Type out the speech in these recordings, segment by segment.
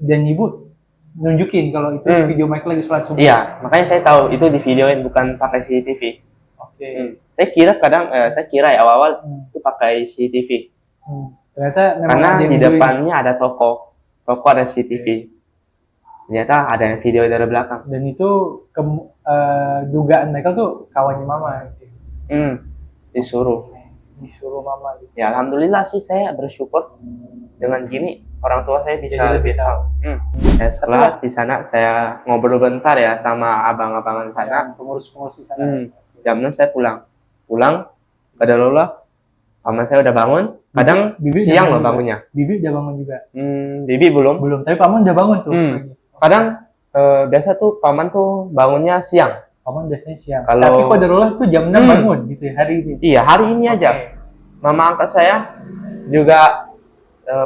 Dan ibu nunjukin kalau itu video Michael lagi sholat subuh. Iya, makanya saya tahu itu di videoin bukan pakai CCTV. Oke. Saya kira ya awal-awal itu pakai CCTV. Ternyata memang Karena ada di video depannya ada toko ada CCTV. Ternyata ada yang video dari belakang. Dan itu dugaan Michael tuh kawannya mama. Disuruh mama gitu. Ya alhamdulillah sih saya bersyukur dengan gini orang tua saya bisa lebih tahu. Saya setelah di sana saya ngobrol bentar ya sama abang-abangan sana, pengurus di sana. Jam 6 saya pulang qadarullah paman saya udah bangun, kadang Bibi siang loh bangunnya. Bibi udah bangun juga. Bibi belum, tapi paman udah bangun tuh. Kadang biasa tuh paman tuh bangunnya siang. Paman biasanya siang. Tapi qadarullah tuh jam 6 bangun gitu ya hari ini. Iya, hari ini aja. Mama angkat saya juga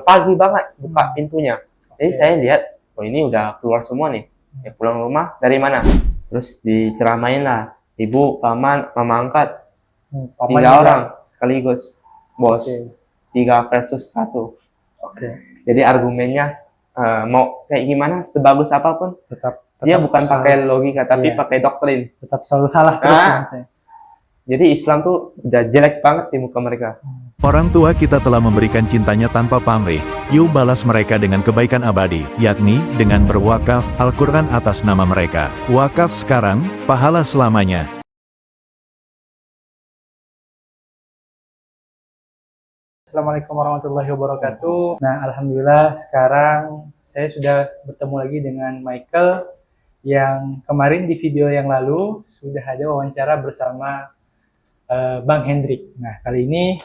pagi banget buka pintunya. Jadi saya lihat, oh ini udah keluar semua nih. Ya pulang rumah dari mana? Terus diceramain lah, ibu, paman, mama angkat. 3 orang sekaligus, bos. 3 versus 1. Jadi argumennya mau kayak gimana, sebagus apapun, tetap dia bukan pakai logika, tapi pakai doktrin. Tetap selalu salah terus. Jadi Islam tuh udah jelek banget di muka mereka. Orang tua kita telah memberikan cintanya tanpa pamrih. Yuk balas mereka dengan kebaikan abadi, yakni dengan berwakaf Al-Quran atas nama mereka. Wakaf sekarang, pahala selamanya. Assalamualaikum warahmatullahi wabarakatuh. Nah, alhamdulillah sekarang saya sudah bertemu lagi dengan Michael yang kemarin di video yang lalu sudah ada wawancara bersama Bang Hendrik. Nah, kali ini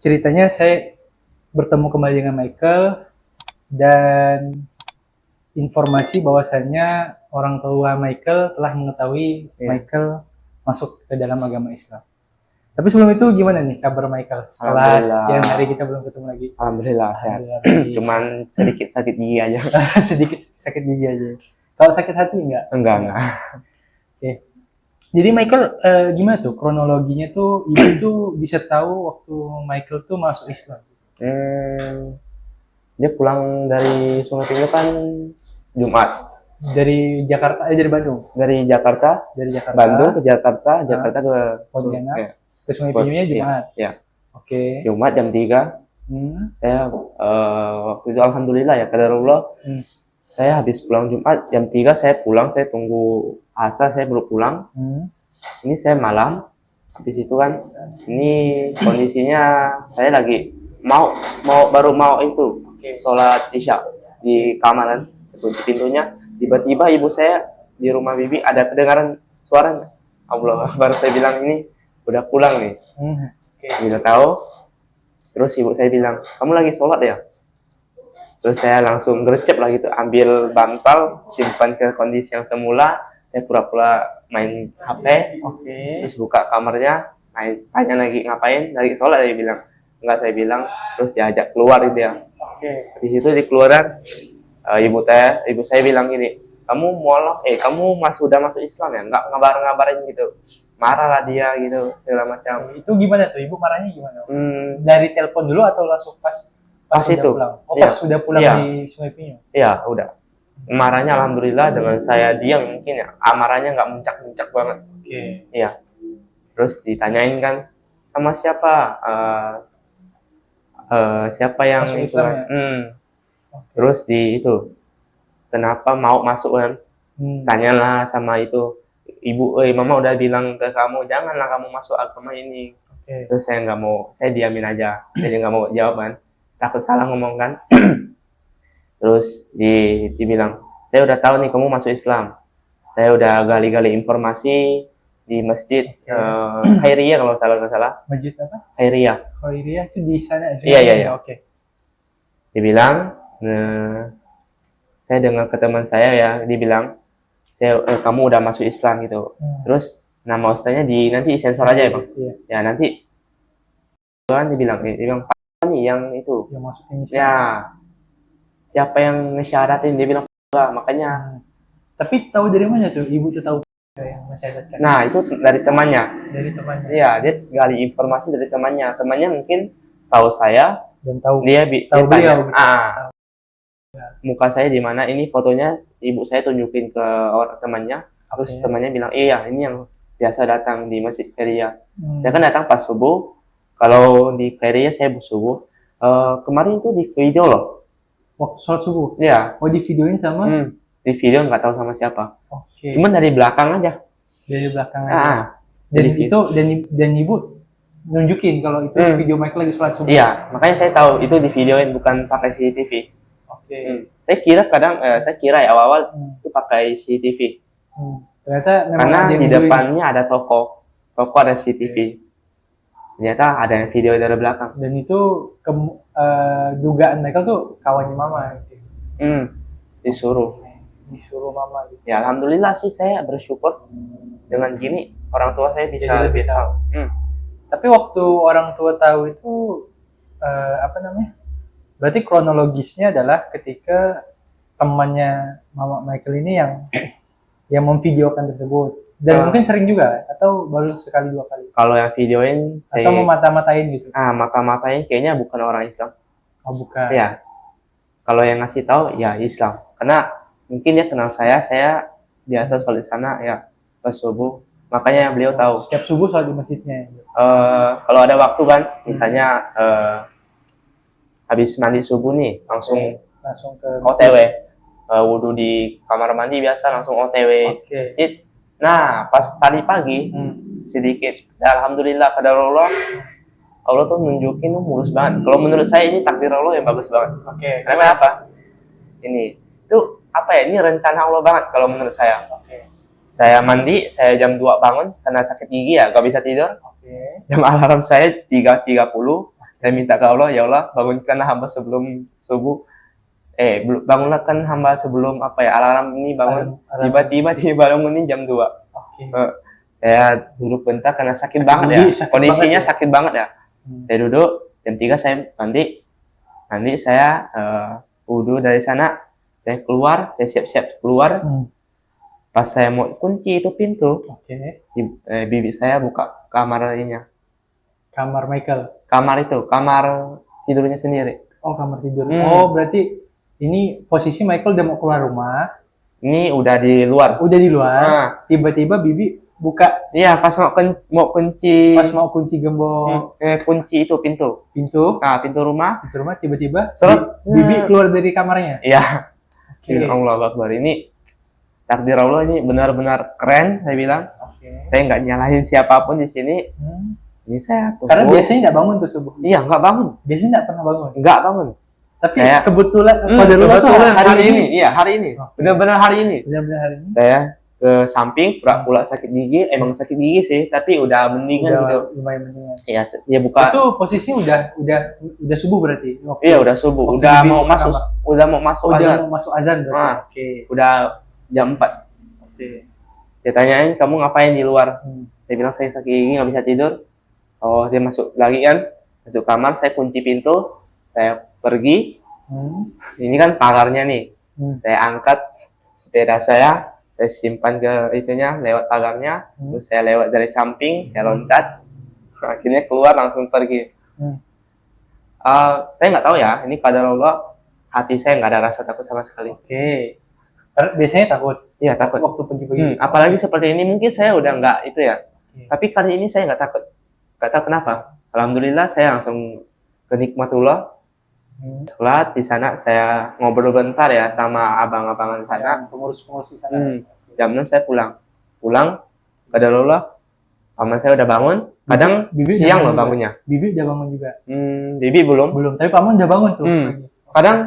ceritanya saya bertemu kembali dengan Michael dan informasi bahwasannya orang tua Michael telah mengetahui Michael masuk ke dalam agama Islam. Tapi sebelum itu gimana nih kabar Michael? Setelah sekian hari kita belum ketemu lagi. Alhamdulillah sehat. Cuman sedikit sakit gigi aja. Sedikit sakit gigi aja. Kalau sakit hati enggak? Enggak. Oke. Jadi Michael gimana tuh kronologinya tuh ibu tuh bisa tahu waktu Michael tuh masuk Islam? Dia pulang dari Sungai Pinyo kan Jumat. Dari Jakarta dari Bandung. Dari Jakarta. Bandung ke Jakarta ke Pontianak. Ke Sungai Pinyonya Jumat. Iya. Oke. Jumat jam 3. Saya waktu itu alhamdulillah ya qadarullah. Saya habis pulang Jumat jam 3 saya pulang, saya tunggu asar saya baru pulang. Ini saya malam. Habis itu kan ini kondisinya saya lagi baru mau itu sholat isya di kamar kan, kunci pintunya. Tiba-tiba ibu saya di rumah bibi ada kedengaran suara. Allah, baru saya bilang ini udah pulang nih. Bila tahu, terus ibu saya bilang, kamu lagi sholat ya? Terus saya langsung gercep lah gitu, ambil bantal, simpan ke kondisi yang semula. Saya pura-pura main HP, terus buka kamarnya, tanya lagi ngapain, lagi sholat dia bilang. Enggak, saya bilang, terus diajak keluar gitu ya. Di situ di keluaran, ibu saya bilang gini, kamu udah masuk Islam ya? Enggak ngabarin gitu. Marah lah dia gitu, segala macam. Itu gimana tuh? Ibu marahnya gimana? Dari telepon dulu atau langsung pas itu pulang? Pas sudah pulang di Sungai Pinyo? Iya, udah. Marahnya alhamdulillah dengan saya diam mungkin ya. Amarahnya nggak muncak-muncak banget. Iya. Terus ditanyain kan sama siapa? Siapa yang itu kan? Terus kenapa mau masuk kan? Tanyalah sama itu. Ibu, mama udah bilang ke kamu janganlah kamu masuk agama ini. Terus saya nggak mau, saya diamin aja. Saya nggak mau jawaban. Takut salah ngomong kan. Terus dibilang, saya udah tahu nih kamu masuk Islam. Saya udah gali-gali informasi di masjid Khairiyah kalau nggak salah. Masjid apa? Khairiyah. Khairiyah itu di sana. Iya. Oke. Dibilang, saya dengar ke teman saya ya, dibilang, kamu udah masuk Islam gitu. Terus nama ustaznya nanti sensor aja ya bang. Ya nanti kan dibilang nih yang itu. Yang masuk Islam. Ya. Siapa yang ngesyaratin, dia bilang makanya. Tapi tahu dari mana tuh ibu tuh tahu yang mensyaratkan? Nah itu dari temannya. Dari temannya. Iya, dia gali informasi dari temannya. Temannya mungkin tahu saya Dan tahu dia tahu tanya, beliau. Gitu. muka saya di mana, ini fotonya ibu saya tunjukin ke orang temannya, terus temannya bilang, iya ini yang biasa datang di Masjid Khairia. Saya kan datang pas subuh, kalau di Khairia saya subuh. Kemarin tuh di video loh. Waktu sholat subuh? Iya. Oh, di videoin sama? Di video nggak tahu sama siapa. Oke. Cuman dari belakang aja. Dari belakang aja. Dan itu dan ibu nunjukin kalau itu video Michael lagi sholat subuh. Iya, makanya saya tahu itu di videoin, bukan pakai CCTV. Oke. Saya kira ya awal-awal itu pakai CCTV. Ternyata memang karena ada di depannya ada toko ada CCTV. Ternyata ada yang video dari belakang. Dan itu dugaan Michael tuh kawannya mama. Gitu. Disuruh mama. Gitu. Ya alhamdulillah sih, saya bersyukur dengan gini orang tua saya bisa lebih tahu. Tapi waktu orang tua tahu itu berarti kronologisnya adalah ketika temannya Mama Michael ini yang memvideokan tersebut. Dan mungkin sering juga, atau baru sekali dua kali? Kalau yang videoin atau memata-matain gitu? Mata-matain kayaknya bukan orang Islam. Oh, bukan. Ya. Kalau yang ngasih tahu ya Islam. Karena mungkin dia kenal saya biasa sholat di sana ya pas subuh. Makanya beliau tahu. Setiap subuh sholat di masjidnya. Kalau ada waktu kan, misalnya habis mandi subuh nih, langsung ke OTW. Wudhu di kamar mandi biasa, langsung OTW masjid. Nah, pas tadi pagi sedikit, alhamdulillah qadarullah, Allah tuh nunjukin tuh mulus banget. Kalau menurut saya ini takdir Allah yang bagus banget. Karena apa? Ini tuh ini rencana Allah banget kalau menurut saya. Saya mandi, saya jam 2 bangun karena sakit gigi ya, gak bisa tidur. Jam alarm saya 3.30. Saya minta ke Allah, ya Allah bangunkan hamba sebelum subuh. Bangunkan hamba sebelum alarm ini bangun. Tiba-tiba bangunin jam 2. Saya duduk bentar karena sakit banget ya. Kondisinya sakit banget ya. Saya duduk, jam 3 saya mandi. Nanti saya wudhu dari sana, saya keluar, saya siap-siap keluar. Pas saya mau kunci itu pintu, bibi saya buka kamar ininya. Kamar Michael? Kamar tidurnya sendiri. Oh, kamar tidur. Oh, berarti ini posisi Michael udah mau keluar rumah. Ini udah di luar. Tiba-tiba bibi buka. Iya, pas mau kunci. Pas mau kunci gembok. Kunci itu pintu. Pintu rumah. Tiba-tiba bibi keluar dari kamarnya. Iya. Allah Akbar. Ini takdir Allah, ini benar-benar keren, saya bilang. Saya nggak nyalahin siapapun di sini. Ini saya tunggu. Karena biasanya nggak bangun tuh subuh. Iya, nggak bangun. Biasanya nggak pernah bangun. Nggak bangun. Tapi kebetulan hari ini. Iya, hari ini. Benar-benar hari ini. Saya ke samping, pura-pura sakit gigi. Emang sakit gigi sih, tapi udah mendingan gitu. Lumayan mendingan. Iya, dia buka. Itu posisinya udah subuh berarti. Iya, udah subuh. Udah mau masuk azan. Udah mau masuk azan berarti. Udah jam 4. Dia tanyain, kamu ngapain di luar? Saya bilang saya sakit gigi, nggak bisa tidur. Oh, dia masuk lagi kan, masuk kamar, saya kunci pintu, saya pergi. Ini kan pagarnya nih, saya angkat sepeda saya simpan ke itunya lewat pagarnya, terus saya lewat dari samping, saya loncat, akhirnya keluar langsung pergi. Saya nggak tahu ya, ini qadarullah, hati saya nggak ada rasa takut sama sekali. Biasanya takut? Iya, takut. Waktu pergi-pergi. Apalagi seperti ini, mungkin saya udah nggak itu ya. Tapi kali ini saya nggak takut. Nggak tahu kenapa. Alhamdulillah saya langsung ke nikmatullah. Sholat di sana, saya ngobrol bentar ya sama abang-abangan sana. Pengurus-pengurus di sana. Jam 6 saya pulang. Qadarullah, paman saya udah bangun. Kadang siang loh bangunnya. Bibi udah bangun juga? Bibi belum. Tapi paman udah bangun tuh. Kadang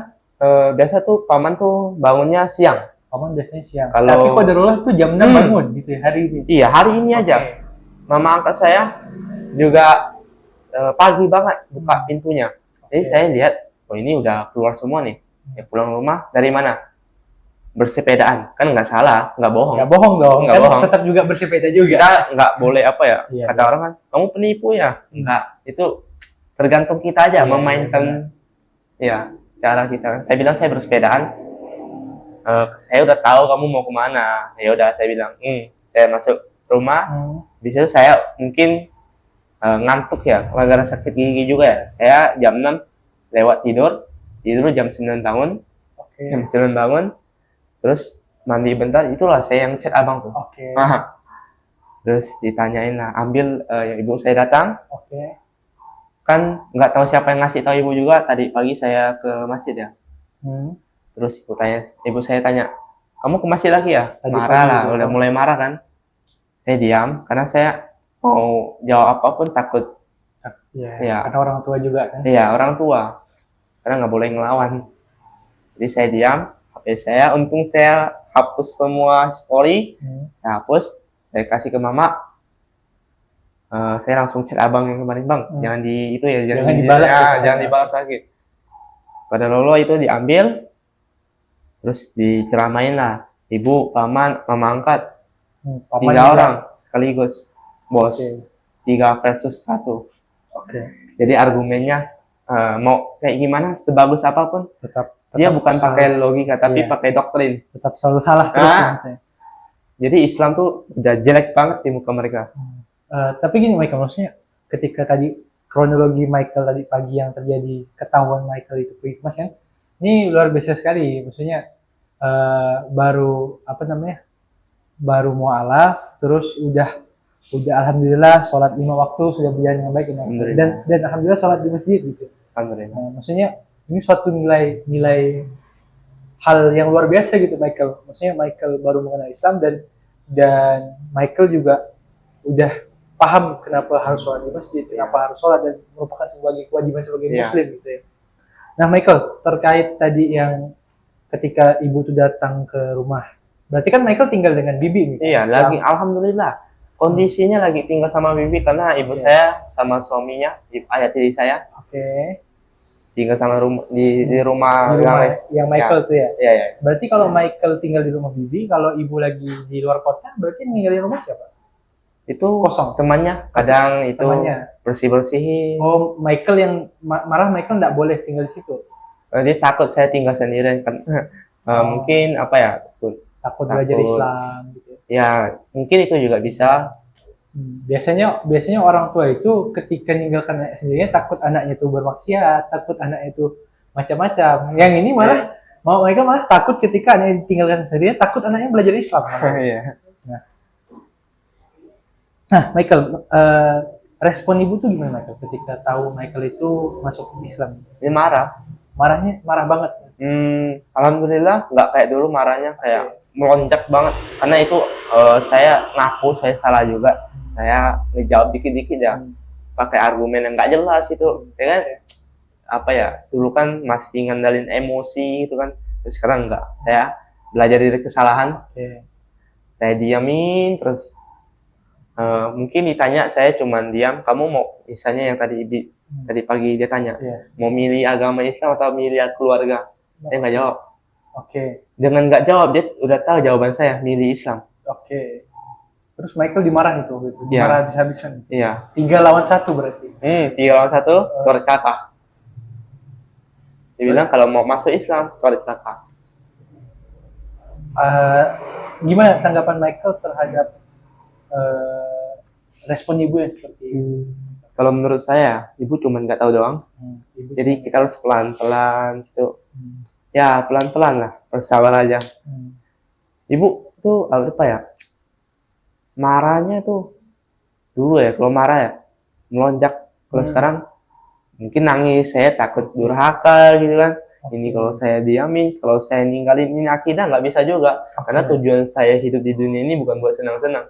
biasa tuh paman tuh bangunnya siang. Paman biasanya siang. Tapi qadarullah tuh jam 6 bangun gitu ya, hari ini. Iya, hari ini aja. Mama angkat saya juga pagi banget buka pintunya. Jadi saya lihat, oh ini udah keluar semua nih. Pulang rumah dari mana? Bersepedaan. Kan nggak salah, nggak bohong. Nggak bohong dong. Nggak bohong. Tetap juga bersepeda juga. Kita nggak boleh kata orang kan, kamu penipu ya? Enggak. Itu tergantung kita aja memainkan cara kita. Saya bilang saya bersepedaan. Saya udah tahu kamu mau kemana. Ya udah saya bilang, saya masuk rumah. Di situ saya mungkin ngantuk ya, gara-gara sakit gigi juga ya. Saya jam 6 lewat tidur jam 9 bangun, Oke. terus mandi bentar, itulah saya yang chat abang tuh. Oke. Terus ditanyain lah, ambil yang ibu saya datang, Oke. kan nggak tahu siapa yang ngasih tahu ibu juga, tadi pagi saya ke masjid ya. Terus ibu saya tanya, kamu ke masjid lagi ya? Tadi Marah pagi lah, juga. udah mulai marah kan. Saya diam, karena saya mau jawab apapun takut. Iya. Iya. Karena orang tua juga kan. Iya, orang tua. Karena nggak boleh ngelawan. Jadi saya diam, HP saya, untung saya hapus semua story, saya hapus, saya kasih ke mama. Saya langsung chat abang yang kemarin, bang, jangan dibalas. Jangan dibalas lagi. Pada Lolo itu diambil, terus diceramain lah, ibu, paman, mama angkat, 3 orang sekaligus, bos, 3 versus 1. Oke. Jadi argumennya mau kayak gimana, sebagus apapun, Tetap dia bukan pakai logika, tapi Iya. pakai doktrin. tetap selalu salah terus. Gitu. Jadi Islam tuh udah jelek banget di muka mereka. Tapi gini Michael, maksudnya ketika tadi kronologi Michael tadi pagi yang terjadi, ketahuan Michael itu pergi ke Mas kan, ini luar biasa sekali. Maksudnya baru baru mualaf, terus udah alhamdulillah sholat 5 waktu sudah berjalan dengan baik, dan alhamdulillah sholat di masjid gitu. Alhamdulillah. Maksudnya ini suatu nilai hal yang luar biasa gitu Michael. Maksudnya Michael baru mengenal Islam, dan Michael juga udah paham kenapa harus sholat di masjid, kenapa harus sholat, dan merupakan sebagai kewajiban sebagai muslim gitu ya. Nah Michael, terkait tadi yang ketika ibu tuh datang ke rumah, berarti kan Michael tinggal dengan bibi nih? Iya, lagi alhamdulillah kondisinya lagi tinggal sama bibi, karena ibu saya sama suaminya, ayah tiri saya, tinggal sama di rumah yang Michael tuh ya. Iya. Berarti kalau Michael tinggal di rumah bibi, kalau ibu lagi di luar kota, berarti tinggal di rumah siapa? Itu Kosong. temannya, kadang itu bersih-bersihin. Oh, Michael yang marah, Michael nggak boleh tinggal di situ. Dia takut saya tinggal sendirian kan. Mungkin takut belajar Islam gitu. Ya, mungkin itu juga bisa. Biasanya orang tua itu ketika meninggalkan anak sendirinya takut anaknya itu bermaksiat, takut anaknya itu macam-macam. Yang ini mereka malah takut ketika anaknya ditinggalkan sendirian, takut anaknya belajar Islam. Nah, Michael, respon ibu tuh gimana Michael ketika tahu Michael itu masuk Islam? Dia marah. Marah banget. Alhamdulillah nggak kayak dulu marahnya kayak melonjak banget. Karena itu saya ngaku saya salah juga. Saya ngejawab dikit-dikit ya, pakai argumen yang nggak jelas itu. Ya kan, dulu kan masih ngandalin emosi gitu kan. Terus sekarang enggak. Saya belajar dari kesalahan. Saya diamin terus. Mungkin ditanya saya cuman diam, kamu mau misalnya yang tadi pagi dia tanya, mau milih agama Islam atau milih keluarga? Saya nggak jawab. Dengan nggak jawab dia udah tahu jawaban saya, milih Islam. Terus Michael dimarahin tuh gitu. Marah habis-habisan. 3 lawan 1 berarti. 3 lawan 1, coret kakak. Dia bilang kalau mau masuk Islam, coret kakak. Gimana tanggapan Michael terhadap respon ibu yang seperti itu? Kalau menurut saya, ibu cuma nggak tahu doang. Jadi kita harus pelan-pelan gitu. Ya pelan-pelan lah, bersabar aja. Ibu tuh marahnya tuh dulu ya, kalau marah ya melonjak. Kalau sekarang mungkin nangis, saya takut durhaka gitu kan. Ini kalau saya diamin, kalau saya ninggalin ini akidah nggak bisa juga. Karena tujuan saya hidup di dunia ini bukan buat senang-senang.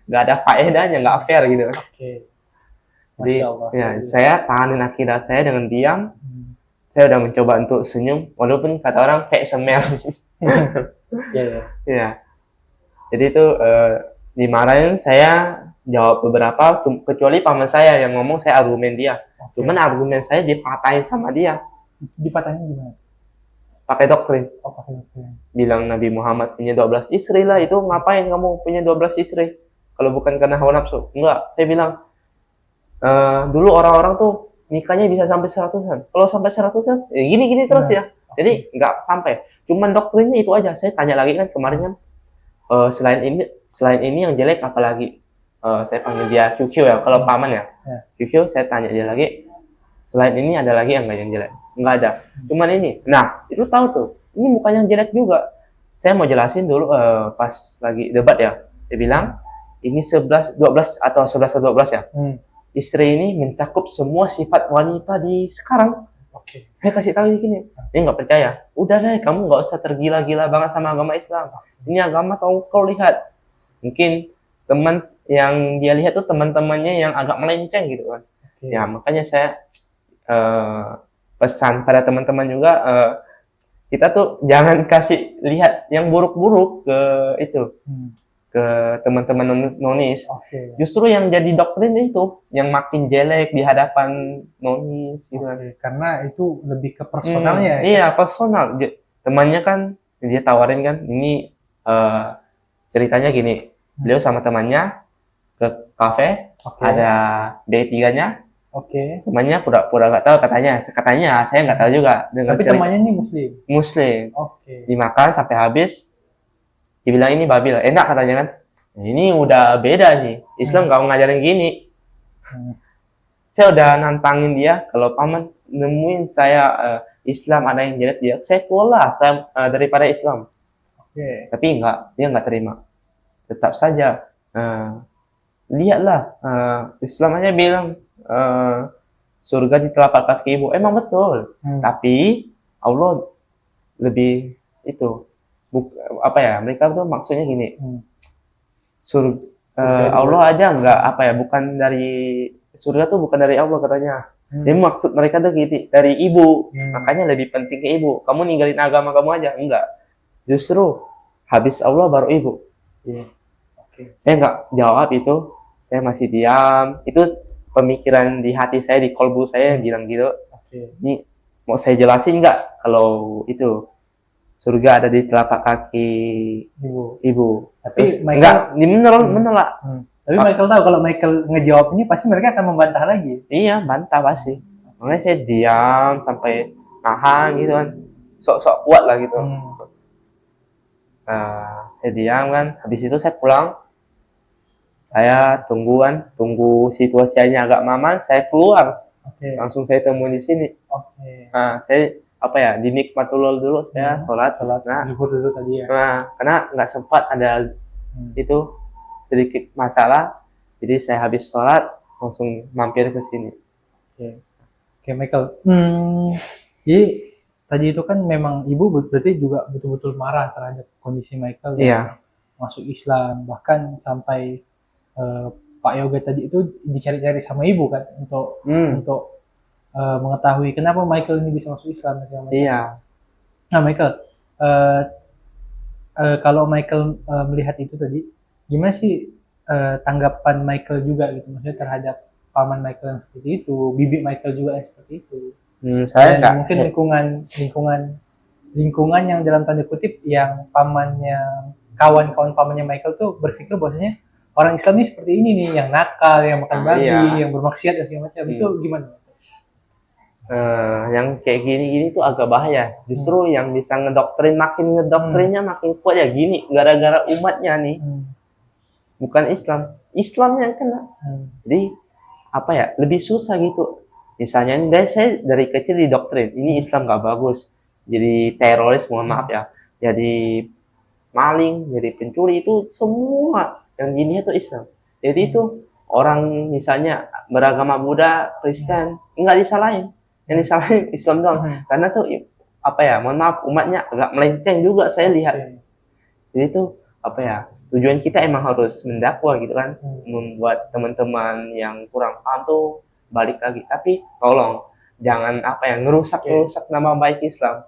Nggak ada faedahnya, nggak fair gitu. Jadi saya tahanin akidah saya dengan diam. Saya udah mencoba untuk senyum, walaupun kata orang kayak semel. Jadi itu dimarahin, saya jawab beberapa, kecuali paman saya yang ngomong saya argumen dia. Cuman argumen saya dipatahin sama dia. Dipatahin gimana? Pakai doktrin. Pakai doktrin. Bilang Nabi Muhammad punya 12 istri lah, itu ngapain kamu punya 12 istri? Kalau bukan karena hawa nafsu. Enggak, saya bilang dulu orang-orang tuh nikahnya bisa sampai 100-an. Kalau sampai 100-an, gini-gini terus ya. Jadi enggak sampai. Cuman doktrinnya itu aja. Saya tanya lagi kan kemarin kan, selain ini yang jelek apalagi? Saya panggil dia QQ ya, kalau paman ya. QQ saya tanya dia lagi, Selain ini ada lagi yang jelek? Nggak ada. Cuman ini. Nah, itu tahu tuh. Ini bukan yang jelek juga. Saya mau jelasin dulu pas lagi debat ya. Dia bilang ini 11, 12 atau 11 atau 12 ya. Istri ini mencakup semua sifat wanita di sekarang. Oke. Saya kasih tahu gini. Dia nggak percaya. Udah deh, kamu nggak usah tergila-gila banget sama agama Islam. Ini agama kau lihat. Mungkin teman yang dia lihat tuh teman-temannya yang agak melenceng gitu kan. Ya makanya saya pesan pada teman-teman juga kita tuh jangan kasih lihat yang buruk-buruk ke itu ke teman-teman nonis. Justru yang jadi doktrin itu yang makin jelek di hadapan nonis gitu. Karena itu lebih ke personalnya. Iya personal. Temannya kan dia tawarin kan ini ceritanya gini. Beliau sama temannya ke kafe, ada D3-nya. Temannya pura-pura nggak tahu katanya saya nggak tahu juga. Tapi temannya ini Muslim. Dimakan sampai habis, dibilang ini babil, enak katanya kan. Nah, ini udah beda nih. Islam nggak ngajarin gini. Saya udah nantangin dia kalau paman nemuin saya Islam ada yang jelek dia, saya keluar saya daripada Islam. Tapi dia nggak terima. Tetap saja lihatlah Islam aja bilang surga di telapak kaki ibu. Emang betul. Tapi Allah lebih itu mereka tuh maksudnya gini. Allah aja nggak bukan dari surga tuh bukan dari Allah katanya. Dia maksud mereka tuh gitu dari ibu. Makanya lebih penting ke ibu. Kamu ninggalin agama kamu aja enggak. Justru habis Allah baru ibu. Saya nggak jawab itu. Saya masih diam. Itu pemikiran di hati saya, di kolbu saya bilang gitu. Ini mau saya jelasin nggak kalau itu surga ada di telapak kaki ibu. Tapi terus, Michael menolak. Tapi Michael tahu kalau Michael ngejawab ini pasti mereka akan membantah lagi. Iya, bantah pasti. Makanya saya diam sampai nahan gitu kan. Sok-sok kuat lah gitu. Saya diam kan. Habis itu saya pulang. Saya tunggu situasinya agak aman, saya keluar. Langsung saya temui di sini. Saya dinikmatullah dulu saya sholat. Zuhur dulu tadi ya. Karena nggak sempat ada itu sedikit masalah, jadi saya habis sholat langsung mampir ke sini. Oke, Michael. Jadi tadi itu kan memang ibu berarti juga betul-betul marah terhadap kondisi Michael yang masuk Islam, bahkan sampai Pak Yoga tadi itu dicari-cari sama ibu kan untuk mengetahui kenapa Michael ini bisa masuk Islam. Nah Michael, kalau Michael melihat itu tadi, gimana sih tanggapan Michael juga gitu, maksudnya terhadap paman Michael yang seperti itu, bibi Michael juga yang seperti itu. Mungkin lingkungan yang dalam tanda kutip yang kawan-kawan pamannya Michael tuh berpikir bahwasanya orang Islam ini seperti ini nih, yang nakal, yang makan babi, yang bermaksiat dan segala macam. Itu gimana? Yang kayak gini tuh agak bahaya. Justru yang bisa ngedoktrinnya makin kuat ya gini, gara-gara umatnya nih. Bukan Islamnya yang kena. Jadi lebih susah gitu. Misalnya saya dari kecil didoktrin, ini Islam gak bagus. Jadi teroris, mohon maaf ya. Jadi maling, jadi pencuri, itu semua yang gini itu Islam. Jadi itu orang misalnya beragama Buddha, Kristen, nggak disalahin. Yang disalahin Islam doang. Karena tuh mohon maaf, umatnya agak melenceng juga saya lihat. Jadi itu tujuan kita emang harus mendakwah gitu kan, membuat teman-teman yang kurang paham tuh balik lagi. Tapi tolong jangan ngerusak nama baik Islam.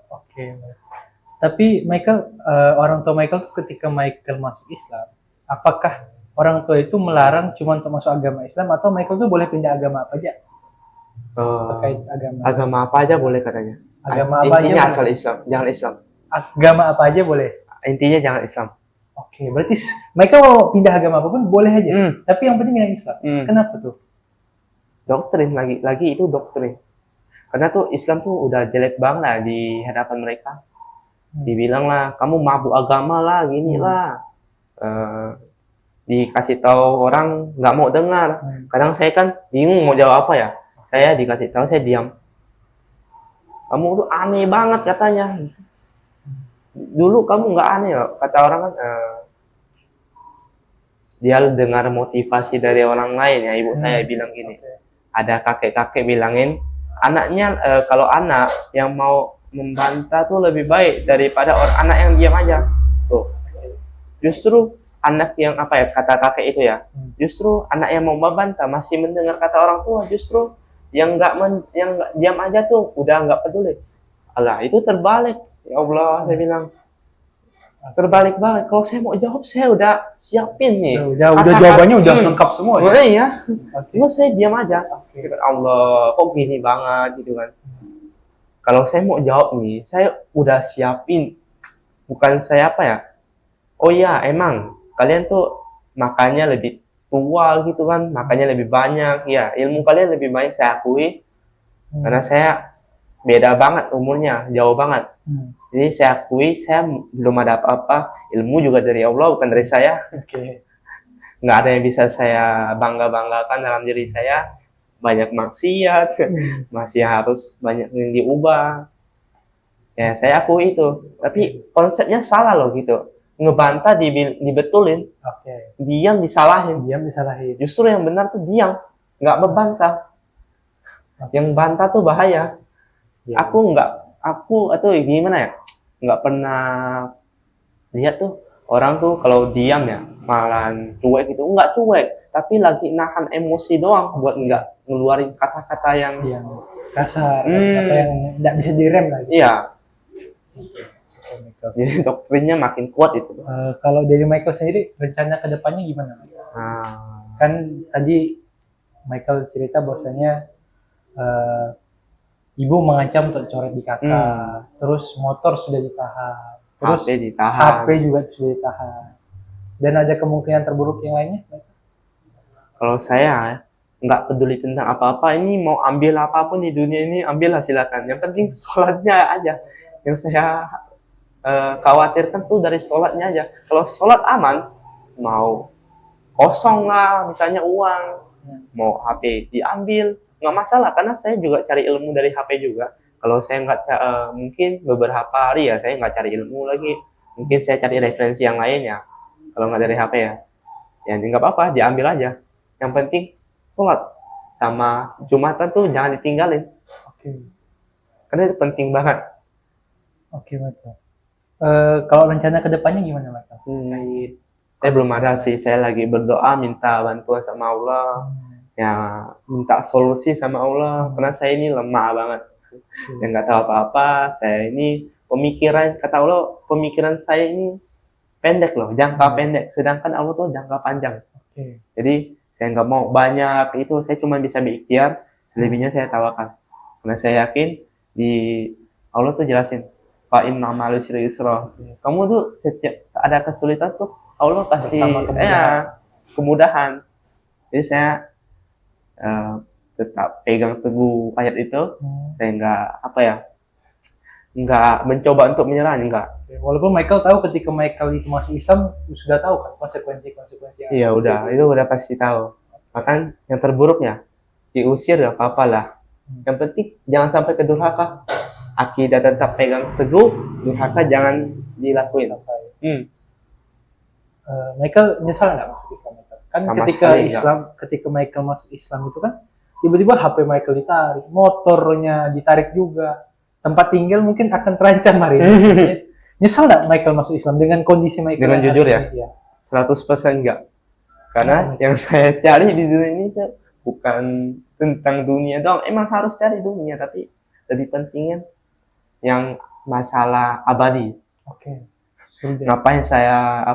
Tapi Michael, orang tua Michael tuh ketika Michael masuk Islam, apakah orang tua itu melarang cuma untuk masuk agama Islam, atau Michael tuh boleh pindah agama apa aja? Terkait agama apa aja boleh katanya. Agama apa intinya aja asal Islam, jangan Islam. Agama apa aja boleh. Intinya jangan Islam. Berarti Michael mau pindah agama apapun boleh aja. Tapi yang penting yang Islam. Kenapa tuh? Doktrin lagi itu doktrin. Karena tuh Islam tuh udah jelek banget lah di hadapan mereka. Dibilang lah, kamu mabuk agama lah, gini lah. Dikasih tahu orang nggak mau dengar. Kadang saya kan bingung mau jawab apa ya. saya dikasih tahu, saya diam. Kamu tuh aneh banget katanya. Dulu kamu nggak aneh loh, kata orang kan. Dia dengar motivasi dari orang lain ya, ibu saya bilang gini. Ada kakek-kakek bilangin, anaknya kalau anak yang mau membantah tuh lebih baik daripada anak yang diam aja. Tuh. Justru anak yang apa ya, kata kakek itu ya, justru anak yang mau membantah masih mendengar kata orang tua, justru yang nggak diam aja tuh udah nggak peduli. Alah, itu terbalik. Ya Allah, saya bilang terbalik banget. Kalau saya mau jawab, saya udah siapin nih. Udah jawabannya udah lengkap semua. Iya. Cuma saya diam aja. Allah, kok gini banget gitu kan. Kalau saya mau jawab nih, saya udah siapin. Bukan saya apa ya? Oh iya, emang kalian tuh makannya lebih tua gitu kan, makannya lebih banyak. Ya, ilmu kalian lebih banyak, saya akui. Karena saya beda banget umurnya, jauh banget. Jadi saya akui, saya belum ada apa-apa. Ilmu juga dari Allah, bukan dari saya. Nggak ada yang bisa saya bangga-banggakan dalam diri saya. Banyak maksiat, masih harus banyak yang diubah. Ya, saya akui itu. Tapi konsepnya salah loh gitu. Ngebantah dibetulin, diam disalahin. Justru yang benar tuh diam, nggak membantah. Yang bantah tuh bahaya. Aku atau gimana ya, nggak pernah lihat tuh orang tuh kalau diam ya malah cuek gitu. Nggak cuek, tapi lagi nahan emosi doang buat nggak ngeluarin kata-kata yang kasar, kata yang nggak bisa direm lagi. Iya. Jadi doktrinnya makin kuat itu. Kalau dari Michael sendiri, rencana kedepannya gimana? Kan tadi Michael cerita bahwasanya ibu mengancam untuk coret di kakak, terus motor sudah ditahan, terus HP juga sudah ditahan, dan ada kemungkinan terburuk yang lainnya? Kalau saya nggak peduli tentang apa-apa, ini mau ambil apapun di dunia ini, ambillah silakan. Yang penting sholatnya aja. Yang saya khawatirkan tuh dari sholatnya aja. Kalau sholat aman, mau kosong lah, misalnya uang, mau HP diambil, nggak masalah, karena saya juga cari ilmu dari HP juga. Kalau saya nggak mungkin beberapa hari ya saya nggak cari ilmu lagi, mungkin saya cari referensi yang lain ya. Kalau nggak dari HP ya nggak apa-apa, diambil aja. Yang penting sholat sama Jumatan tuh jangan ditinggalin. Karena itu penting banget. Michael. Kalau rencana kedepannya gimana, Michael? Saya belum ada sih, saya lagi berdoa minta bantuan sama Allah. Ya, minta solusi sama Allah, karena saya ini lemah banget. Yang nggak tahu apa-apa. Saya ini pemikiran, kata Allah, pemikiran saya ini pendek loh, jangka pendek. Sedangkan Allah tuh jangka panjang. Jadi saya nggak mau banyak itu, saya cuma bisa berikhtiar, selebihnya saya tawakal. Karena saya yakin di Allah tuh jelasin, fa inna ma'al usri yusra. Kamu tuh setiap ada kesulitan tuh Allah pasti kemudahan. Jadi saya tetap pegang teguh ayat itu. Saya nggak mencoba untuk menyerah, enggak. Walaupun Michael tahu ketika Michael itu masuk Islam, sudah tahu kan konsekuensi. Iya, itu udah pasti tahu. Bahkan yang terburuknya diusir ya apa-apa lah. Yang penting jangan sampai ke durhaka. Akidah tetap pegang teguh, durhaka jangan dilakuin. Michael nyesal nggak masuk Islam? Kan sama ketika Michael masuk Islam itu kan tiba-tiba HP Michael ditarik, motornya ditarik juga, tempat tinggal mungkin akan terancam hari ini. Nyesal nggak Michael masuk Islam dengan kondisi Michael? Dengan jujur ya, 100% enggak. Karena yang saya cari di dunia ini bukan tentang dunia doang. Emang harus cari dunia, tapi lebih pentingnya yang masalah abadi. Ngapain saya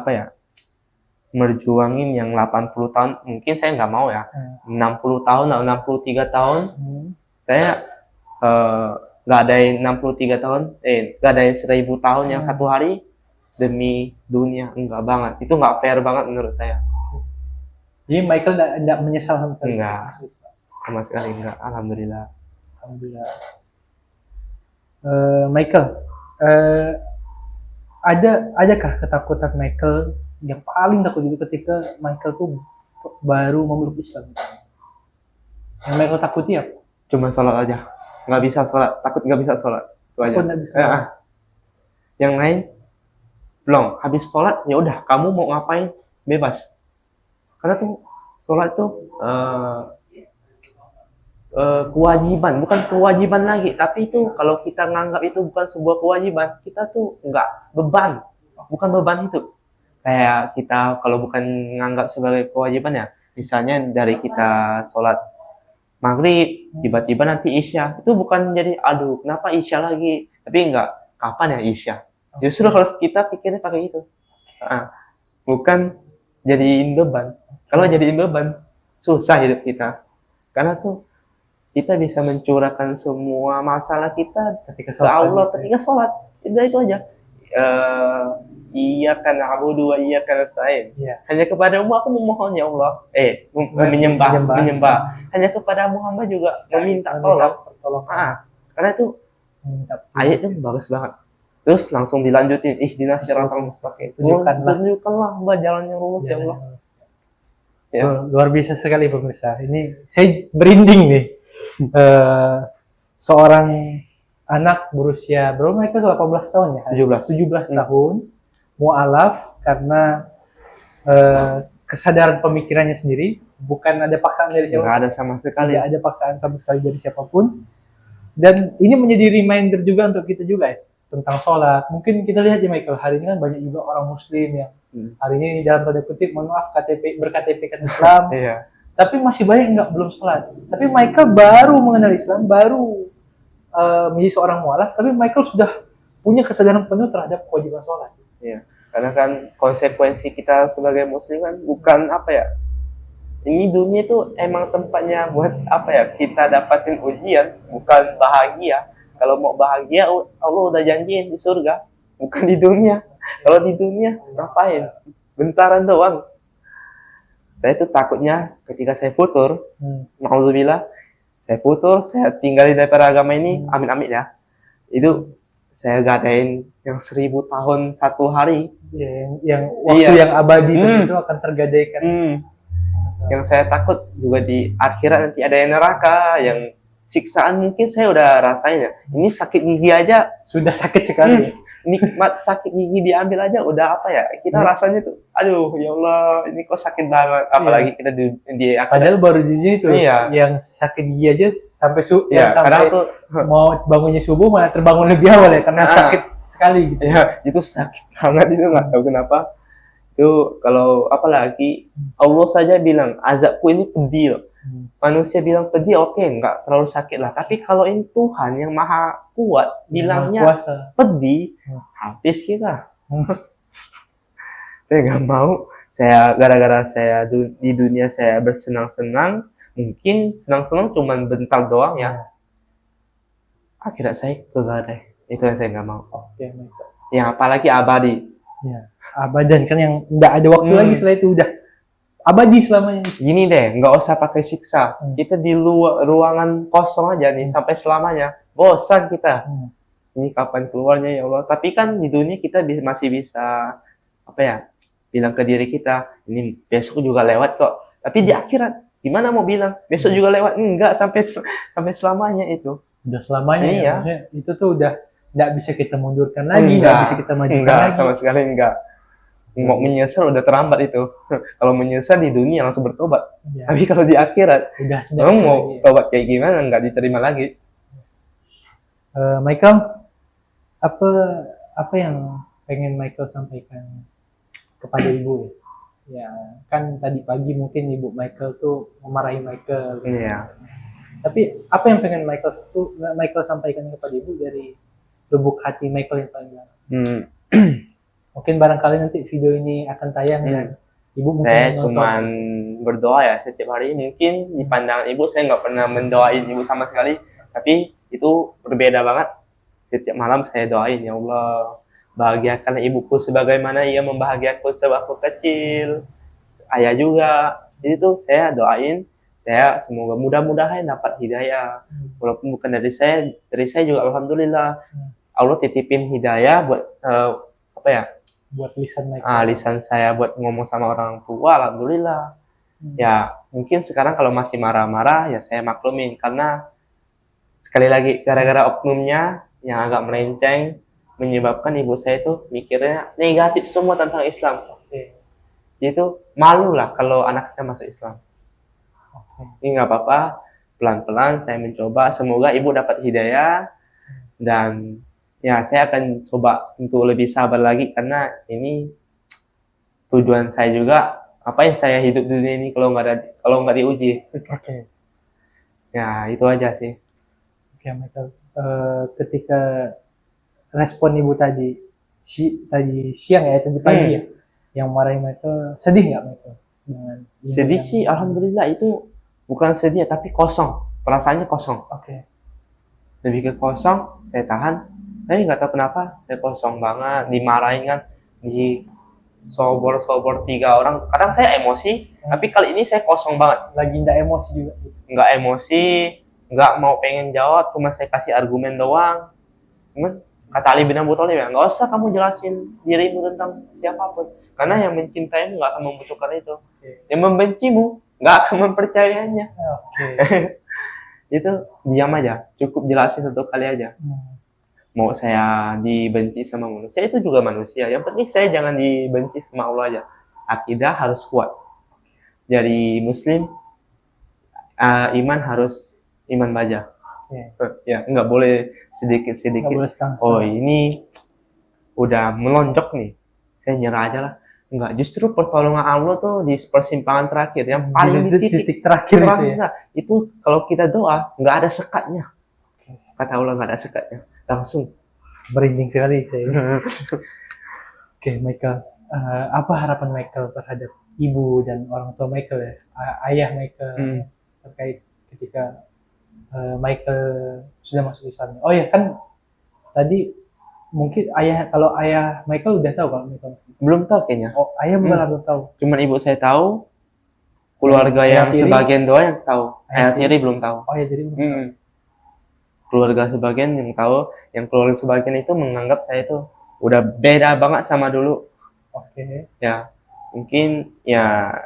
merjuangin yang 80 tahun, mungkin saya nggak mau ya. 60 tahun atau 63 tahun, saya nggak ada yang 63 tahun, nggak ada yang 1000 tahun yang satu hari demi dunia, enggak banget. Itu nggak fair banget menurut saya. Jadi Michael nggak menyesal sama sekali? Enggak, sama sekali enggak. Alhamdulillah. Michael, adakah ketakutan Michael yang paling takut itu ketika Michael tuh baru memeluk Islam? Yang Michael takuti apa? cuma sholat aja, nggak bisa sholat, takut nggak bisa sholat, itu aja. Takut nggak bisa. Yang lain belum habis sholat, ya udah kamu mau ngapain bebas, karena tuh sholat tuh kewajiban, bukan kewajiban lagi, tapi itu kalau kita nganggap itu bukan sebuah kewajiban, kita tuh nggak beban, bukan beban itu. Kayak kita kalau bukan nganggap sebagai kewajiban ya, misalnya dari kita sholat maghrib, tiba-tiba nanti isya, itu bukan jadi aduh kenapa isya lagi, tapi enggak, kapan ya isya. Justru harus kita pikirnya pakai itu. Bukan jadiin beban. Kalau jadiin beban, susah hidup kita. Karena tuh kita bisa mencurahkan semua masalah kita Ketika ke Allah ketika sholat. Itu aja. Iyyaka na'budu wa iyyaka nasta'in. Iya. Hanya kepadamu aku memohon ya Allah. Menyembah. Hanya kepadamu hamba juga meminta tolong. Karena itu ayat itu bagus banget. Terus langsung dilanjutin, ihdinas siratal mustaqim. Tunjukkanlah hamba jalan yang lurus ya Allah. Ya. Luar biasa sekali pemirsa. Ini saya berinding nih. Seorang anak berusia berapa mereka 18 tahun ya? 17 tahun, mu'alaf karena kesadaran pemikirannya sendiri, bukan ada paksaan dari siapapun. Nggak ada sama sekali. Tidak ada paksaan sama sekali dari siapapun. Dan ini menjadi reminder juga untuk kita juga ya, tentang sholat. Mungkin kita lihat ya Michael, hari ini kan banyak juga orang muslim yang hari ini dalam tanda kutip, mohon maaf, berKTP kan Islam. Iya. Tapi masih banyak yang nggak belum sholat. Tapi Michael baru mengenal Islam, baru menjadi seorang mualaf, tapi Michael sudah punya kesadaran penuh terhadap kewajiban sholat. Iya. Karena kan konsekuensi kita sebagai muslim kan bukan apa ya, ini dunia itu emang tempatnya buat apa ya, kita dapatin ujian, bukan bahagia. Kalau mau bahagia Allah udah janjiin di surga, bukan di dunia. Kalau di dunia ngapain, bentaran doang. Saya tuh takutnya ketika saya futur, na'udzubillah, saya futur, saya tinggalin daripada agama ini, amin-amin ya. Itu saya gadain yang 1000 tahun satu hari. Yang waktu yang abadi itu akan tergadaikan. Yang saya takut juga di akhirat nanti ada yang neraka, yang siksaan mungkin saya udah rasain ya. Ini sakit gigi aja sudah sakit sekali. Nikmat sakit gigi diambil aja udah apa ya, kita rasanya tuh aduh ya Allah ini kok sakit banget, apalagi kita di padahal baru di itu yang sakit gigi aja sampai sampai tuh, mau bangunnya subuh malah terbangun lebih awal ya karena sakit sekali gitu. Ya itu sakit banget, itu nggak tahu kenapa. Itu kalau apalagi Allah saja bilang azabku ini pedih loh. Manusia bilang pedih, oke, nggak terlalu sakit lah. Tapi kalau ini Tuhan yang maha kuat bilangnya pedih, habis kita. Saya nggak mau. Saya gara-gara saya di dunia saya bersenang-senang, mungkin senang-senang cuma bentar doang ya. Akhirat saya kegadai. Itu yang saya nggak mau. Yang apalagi abadi. Ya, abadan kan yang nggak ada waktu lagi setelah itu udah abadi selamanya. Gini deh, nggak usah pakai siksa. Kita di ruangan kosong aja nih sampai selamanya. Bosan kita. Ini kapan keluarnya ya Allah. Tapi kan di dunia kita masih bisa apa ya? Bilang ke diri kita, ini besok juga lewat kok. Tapi di akhirat gimana mau bilang besok juga lewat? Enggak, sampai selamanya itu. Udah selamanya ya. Itu tuh udah nggak bisa kita mundurkan lagi, nggak bisa kita majukan lagi. Sama sekali enggak. Mau menyesal udah terlambat itu. Kalau menyesal di dunia langsung bertobat. Tapi kalau di akhirat, kamu mau tobat kayak gimana nggak diterima lagi. Michael, apa yang pengen Michael sampaikan kepada ibu? Ya kan tadi pagi mungkin ibu Michael tuh memarahi Michael. Iya. Tapi apa yang pengen Michael sampaikan kepada ibu dari lubuk hati Michael yang paling dalam? Mungkin barangkali nanti video ini akan tayang dan ibu mungkin saya cuman berdoa ya setiap hari. Mungkin di pandangan ibu saya nggak pernah mendoain ibu sama sekali, tapi itu berbeda banget. Setiap malam saya doain, ya Allah bahagiakan ibuku sebagaimana ia membahagiakan waktu kecil, ayah juga. Jadi tuh saya doain, saya semoga mudah-mudahan dapat hidayah. Walaupun bukan dari saya juga alhamdulillah Allah titipin hidayah buat apa ya? Buat lisan lisan saya buat ngomong sama orang tua, alhamdulillah. Ya mungkin sekarang kalau masih marah-marah ya saya maklumin, karena sekali lagi gara-gara oknumnya yang agak melenceng menyebabkan ibu saya itu mikirnya negatif semua tentang Islam. Itu malu lah kalau anak kita masuk Islam. Ini nggak apa-apa, pelan-pelan saya mencoba. Semoga ibu dapat hidayah dan ya saya akan coba untuk lebih sabar lagi karena ini tujuan saya juga. Apain saya hidup di dunia ini kalau nggak diuji. Ya itu aja sih. Oke, Michael. Ketika respon ibu tadi siang ya, tadi pagi ya, yang marahin Michael, sedih nggak Michael? Sedih sih, alhamdulillah itu bukan sedih tapi kosong, perasaannya kosong. Lebih ke kosong, saya tahan. Tapi nggak tahu kenapa, saya kosong banget, dimarahin kan, di sobor 3 orang. Kadang saya emosi, tapi kali ini saya kosong banget. Lagi nggak emosi juga? Nggak emosi, nggak mau pengen jawab, cuma saya kasih argumen doang. Cuman kata Ali bin Abi Thalib ya, nggak usah kamu jelasin dirimu tentang siapapun, karena yang mencintaimu nggak akan membutuhkan itu. Yang membencimu nggak akan mempercayainya. Itu diam aja, cukup jelasin 1 kali aja. Mau saya dibenci sama manusia, itu juga manusia. Yang penting saya jangan dibenci sama Allah aja. Akidah harus kuat. Jadi Muslim, iman harus iman baja. Ya, nggak boleh sedikit-sedikit. Oh ini udah melonjak nih, saya nyerah aja lah. Enggak, justru pertolongan Allah tuh di persimpangan terakhir, yang paling di titik terakhir itu kalau kita doa nggak ada sekatnya. Kata Allah nggak ada sekatnya, langsung berinding sekali saya. Oke, Michael, apa harapan Michael terhadap ibu dan orang tua Michael ya, ayah Michael terkait ketika Michael sudah masuk Islam? Oh ya kan tadi mungkin kalau ayah Michael udah tahu kalau Michael belum tahu kayaknya. Oh, ayah belum tahu. Cuman ibu saya tahu, keluarga yang sebagian doa yang tahu. Ayah tiri belum tahu. Oh ya, jadi belum tahu. Keluarga sebagian yang tahu, yang keluarga sebagian itu menganggap saya itu udah beda banget sama dulu. Ya, mungkin ya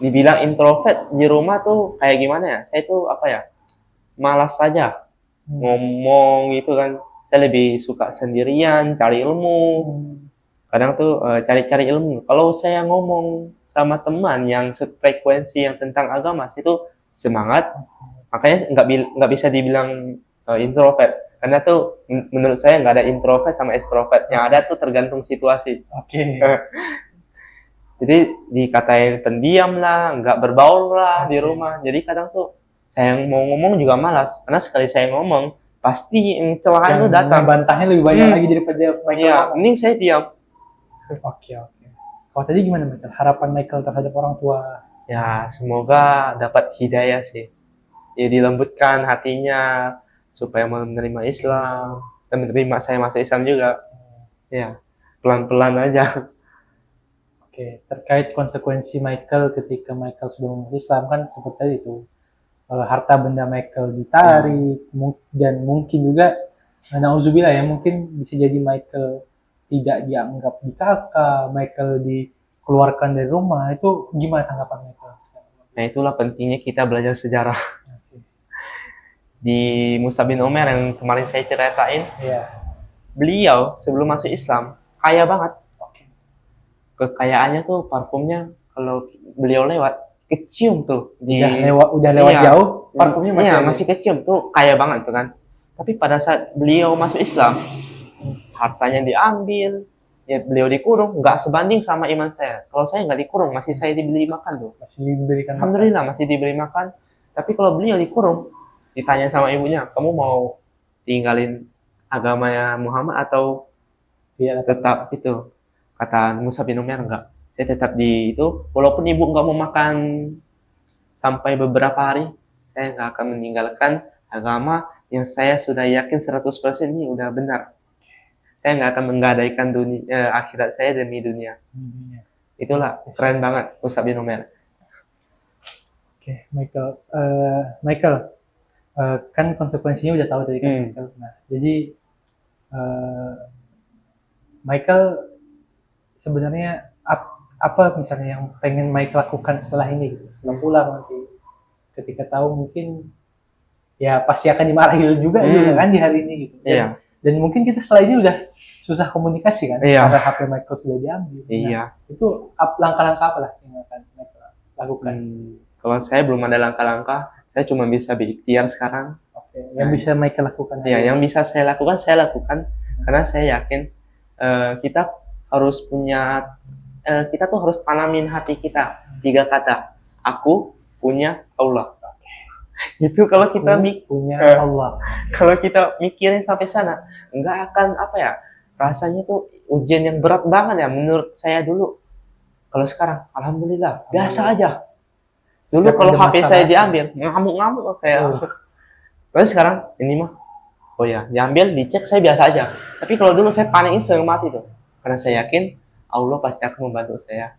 dibilang introvert di rumah tuh kayak gimana ya? Saya tuh apa ya? Malas saja ngomong itu kan. Saya lebih suka sendirian, cari ilmu. Kadang tuh cari-cari ilmu. Kalau saya ngomong sama teman yang sefrekuensi yang tentang agama, itu semangat. Makanya nggak bisa dibilang introvert. Karena tuh menurut saya nggak ada introvert sama extrovert. Yang ada tuh tergantung situasi. Jadi dikatain pendiam lah, nggak berbaur lah di rumah. Jadi kadang tuh saya mau ngomong juga malas. Karena sekali saya ngomong, pasti yang celahan itu datang. Bantahnya lebih banyak lagi daripada Michael. Iya, mending saya diam. Oke. Kalau tadi gimana Michael? Harapan Michael terhadap orang tua? Ya, semoga dapat hidayah sih. Ya, dilembutkan hatinya supaya menerima Islam dan menerima saya masuk Islam juga. Ya, pelan-pelan aja. Oke, terkait konsekuensi Michael ketika Michael sudah masuk Islam kan seperti itu. Harta benda Michael ditarik, dan mungkin juga nauzubillah ya, mungkin bisa jadi Michael tidak dianggap di kakak, Michael dikeluarkan dari rumah. Itu gimana tanggapan Michael? Nah, itulah pentingnya kita belajar sejarah. Di Mus'ab bin Umair yang kemarin saya ceritain, beliau sebelum masuk Islam kaya banget. Kekayaannya tuh parfumnya kalau beliau lewat kecium tuh udah lewat jauh, parfumnya masih kecium tuh, kaya banget tuh kan. Tapi pada saat beliau masuk Islam, hartanya diambil, ya beliau dikurung, nggak sebanding sama iman saya. Kalau saya nggak dikurung, masih saya dibeli makan tuh. Alhamdulillah masih diberi makan. Tapi kalau beliau dikurung, ditanya sama ibunya, kamu mau tinggalin agamanya Muhammad atau tetap itu? Kata Mus'ab bin Umair, enggak. Saya tetap di itu, walaupun ibu nggak mau makan sampai beberapa hari, saya nggak akan meninggalkan agama yang saya sudah yakin 100% ini udah benar. Saya nggak akan menggadaikan akhirat saya demi dunia. Itulah keren banget Mus'ab bin Umair. Oke, Michael, kan konsekuensinya udah tahu tadi kan Michael. Nah, jadi Michael sebenarnya apa misalnya yang pengen Mike lakukan setelah ini gitu, setelah pulang nanti ketika tahu mungkin ya pasti akan dimarahi juga kan di hari ini gitu. Dan mungkin kita setelah ini udah susah komunikasi kan, karena HP Michael sudah diambil. Itu langkah-langkah apa lah yang akan Michael lakukan? Kalau saya belum ada langkah-langkah, saya cuma bisa berikhtiar sekarang. Yang bisa Michael lakukan? Yang bisa saya lakukan karena saya yakin kita harus punya, kita tuh harus tanamin hati kita 3 kata, aku punya Allah. Itu kalau kita punya Allah. Kalau kita mikirin sampai sana, nggak akan rasanya tuh ujian yang berat banget ya menurut saya dulu. Kalau sekarang, alhamdulillah, biasa aja. Dulu kalau HP saya diambil, ngamuk-ngamuk kayak. Tapi sekarang ini mah, diambil, dicek, saya biasa aja. Tapi kalau dulu saya paniknya setengah mati tuh, karena saya yakin Allah pasti akan membantu saya.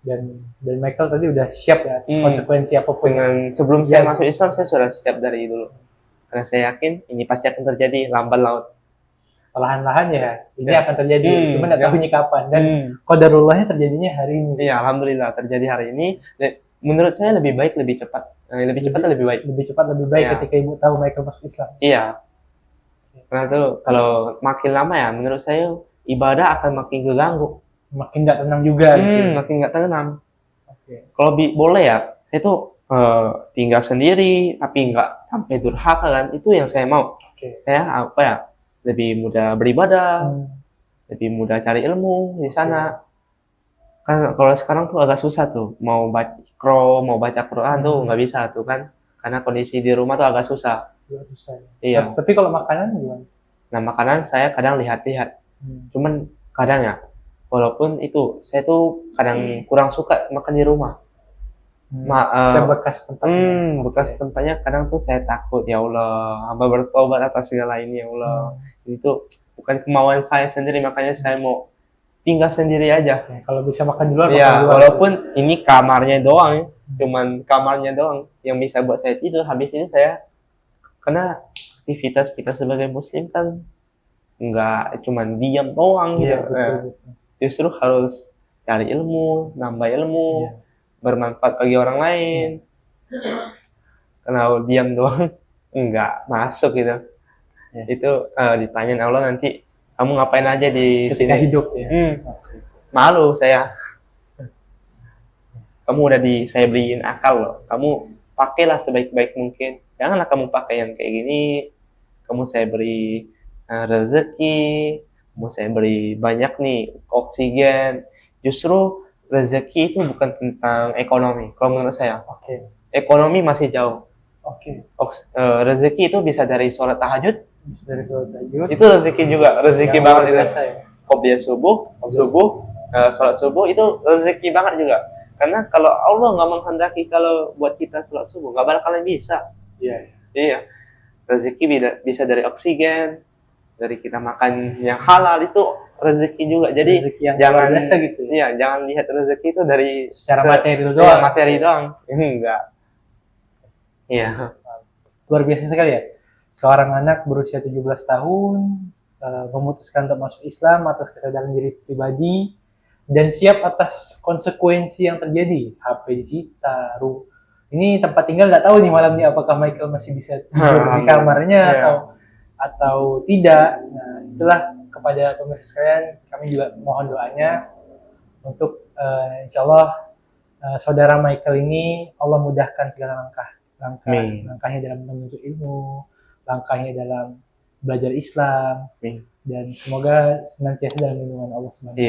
Dan Michael tadi udah siap ya konsekuensi apapun. Sebelum saya masuk Islam, saya sudah siap dari dulu. Karena saya yakin ini pasti akan terjadi lambat laun. Perlahan-lahan ya, ini akan terjadi. Cuma nggak tahu ini kapan. Dan qadarullahnya terjadinya hari ini. Iya, alhamdulillah terjadi hari ini. Menurut saya lebih baik, lebih cepat. Lebih cepat lebih baik. Lebih cepat lebih baik ketika ibu tahu Michael masuk Islam. Iya. Karena tuh kalau makin lama ya, menurut saya ibadah akan makin keganggu. Makin nggak tenang juga. Makin nggak tenang. Kalau boleh ya, saya tuh tinggal sendiri tapi nggak sampai durhaka kan, itu yang saya mau. Saya lebih mudah beribadah, lebih mudah cari ilmu di sana. Kan kalau sekarang tuh agak susah tuh, mau baca Quran tuh nggak bisa tuh kan, karena kondisi di rumah tuh agak susah. Iya. Tapi kalau makanan gimana? Nah, makanan saya kadang lihat-lihat. Cuman kadang ya, walaupun itu saya tuh kadang kurang suka makan di rumah. Bekas tempatnya. Bekas tempatnya kadang tuh saya takut, ya Allah, hamba bertobat atas segala ini ya Allah. Itu bukan kemauan saya sendiri, makanya saya mau tinggal sendiri aja. Kalau bisa makan di luar. Walaupun ini kamarnya doang, cuman kamarnya doang yang bisa buat saya tidur. Habis ini saya, karena aktivitas kita sebagai muslim kan nggak cuman diam doang gitu. Betul. Justru harus cari ilmu, nambah ilmu, bermanfaat bagi orang lain. Kalau diam doang nggak masuk gitu. Itu ditanyain Allah nanti, kamu ngapain aja di ketika sini? Hidup ya. Malu saya. Kamu udah saya beliin akal loh. Kamu pakailah sebaik-baik mungkin. Janganlah kamu pakai yang kayak gini. Kamu saya beri rezeki. Kamu saya beri banyak nih oksigen. Justru rezeki itu bukan tentang ekonomi. Kalau menurut saya, ekonomi masih jauh. Rezeki itu bisa dari sholat tahajud. Itu rezeki juga, rezeki banget itu. Qobliyah subuh, sholat subuh itu rezeki banget juga. Karena kalau Allah nggak menghendaki kalau buat kita sholat subuh, nggak bakalan bisa. Iya. Rezeki bisa dari oksigen, dari kita makan yang halal, itu rezeki juga. Jadi jangan biasa gitu. Iya, jangan lihat rezeki itu dari secara materi doang. Materi doang. Enggak. Iya. Luar biasa sekali ya. Seorang anak berusia 17 tahun memutuskan untuk masuk Islam atas kesadaran diri pribadi dan siap atas konsekuensi yang terjadi. HP disita, ini tempat tinggal nggak tahu nih malam ini apakah Michael masih bisa tidur di kamarnya atau tidak. Nah, itulah kepada pemirsa sekalian, kami juga mohon doanya untuk insya Allah saudara Michael ini Allah mudahkan segala langkahnya dalam menuntut ilmu, langkahnya dalam belajar Islam, dan semoga senantiasa dalam lindungan Allah SWT.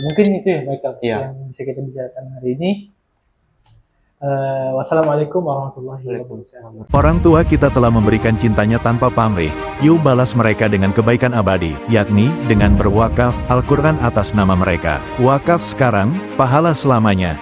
Mungkin itu ya Michael yang bisa kita bicarakan hari ini. Wassalamualaikum warahmatullahi wabarakatuh. Orang tua kita telah memberikan cintanya tanpa pamrih. Yuk balas mereka dengan kebaikan abadi, yakni dengan berwakaf Al-Quran atas nama mereka. Wakaf sekarang, pahala selamanya.